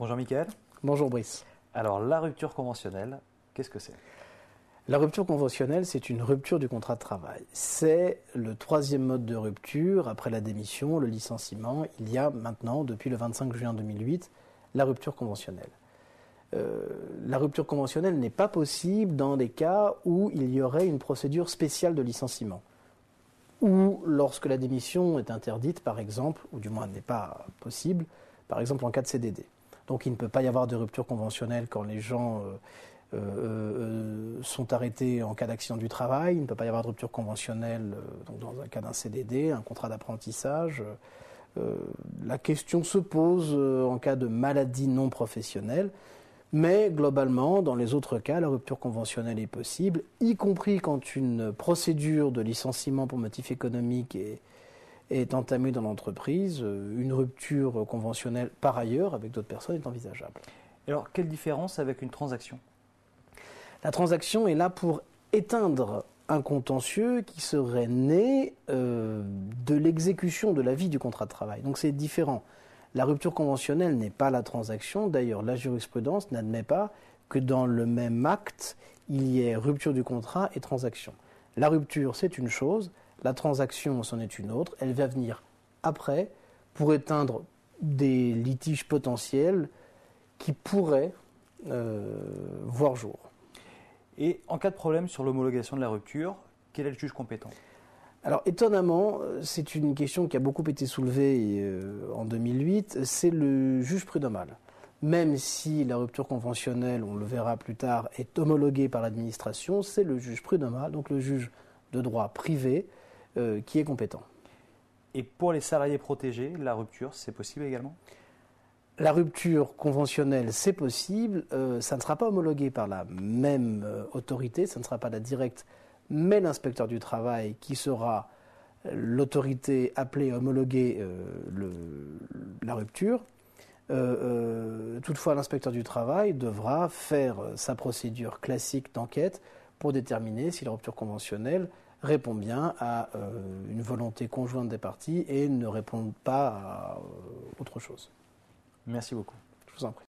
Bonjour Mickaël. Bonjour Brice. Alors la rupture conventionnelle, qu'est-ce que c'est? La rupture conventionnelle, c'est une rupture du contrat de travail. C'est le troisième mode de rupture après la démission, le licenciement. Il y a maintenant, depuis le 25 juin 2008, la rupture conventionnelle. La rupture conventionnelle n'est pas possible dans les cas où il y aurait une procédure spéciale de licenciement. Ou lorsque la démission est interdite, par exemple, ou du moins n'est pas possible, par exemple en cas de CDD. Donc il ne peut pas y avoir de rupture conventionnelle quand les gens sont arrêtés en cas d'accident du travail. Il ne peut pas y avoir de rupture conventionnelle donc dans un cas d'un CDD, un contrat d'apprentissage. La question se pose en cas de maladie non professionnelle. Mais globalement, dans les autres cas, la rupture conventionnelle est possible, y compris quand une procédure de licenciement pour motif économique est entamée dans l'entreprise. Une rupture conventionnelle, par ailleurs, avec d'autres personnes, est envisageable. Et alors, quelle différence avec une transaction? La transaction est là pour éteindre un contentieux qui serait né de l'exécution de la vie du contrat de travail. Donc c'est différent. La rupture conventionnelle n'est pas la transaction. D'ailleurs, la jurisprudence n'admet pas que dans le même acte, il y ait rupture du contrat et transaction. La rupture, c'est une chose. La transaction, c'en est une autre. Elle va venir après pour éteindre des litiges potentiels qui pourraient voir jour. Et en cas de problème sur l'homologation de la rupture, quel est le juge compétent? Alors étonnamment, c'est une question qui a beaucoup été soulevée en 2008, c'est le juge prud'homal. Même si la rupture conventionnelle, on le verra plus tard, est homologuée par l'administration, c'est le juge prud'homal, donc le juge de droit privé, qui est compétent. Et pour les salariés protégés, la rupture, c'est possible également? La rupture conventionnelle, c'est possible, ça ne sera pas homologué par la même autorité, ça ne sera pas la directe, mais l'inspecteur du travail qui sera l'autorité appelée à homologuer la rupture. Toutefois, l'inspecteur du travail devra faire sa procédure classique d'enquête pour déterminer si la rupture conventionnelle répond bien à une volonté conjointe des parties et ne répond pas à autre chose. Merci beaucoup. Je vous en prie.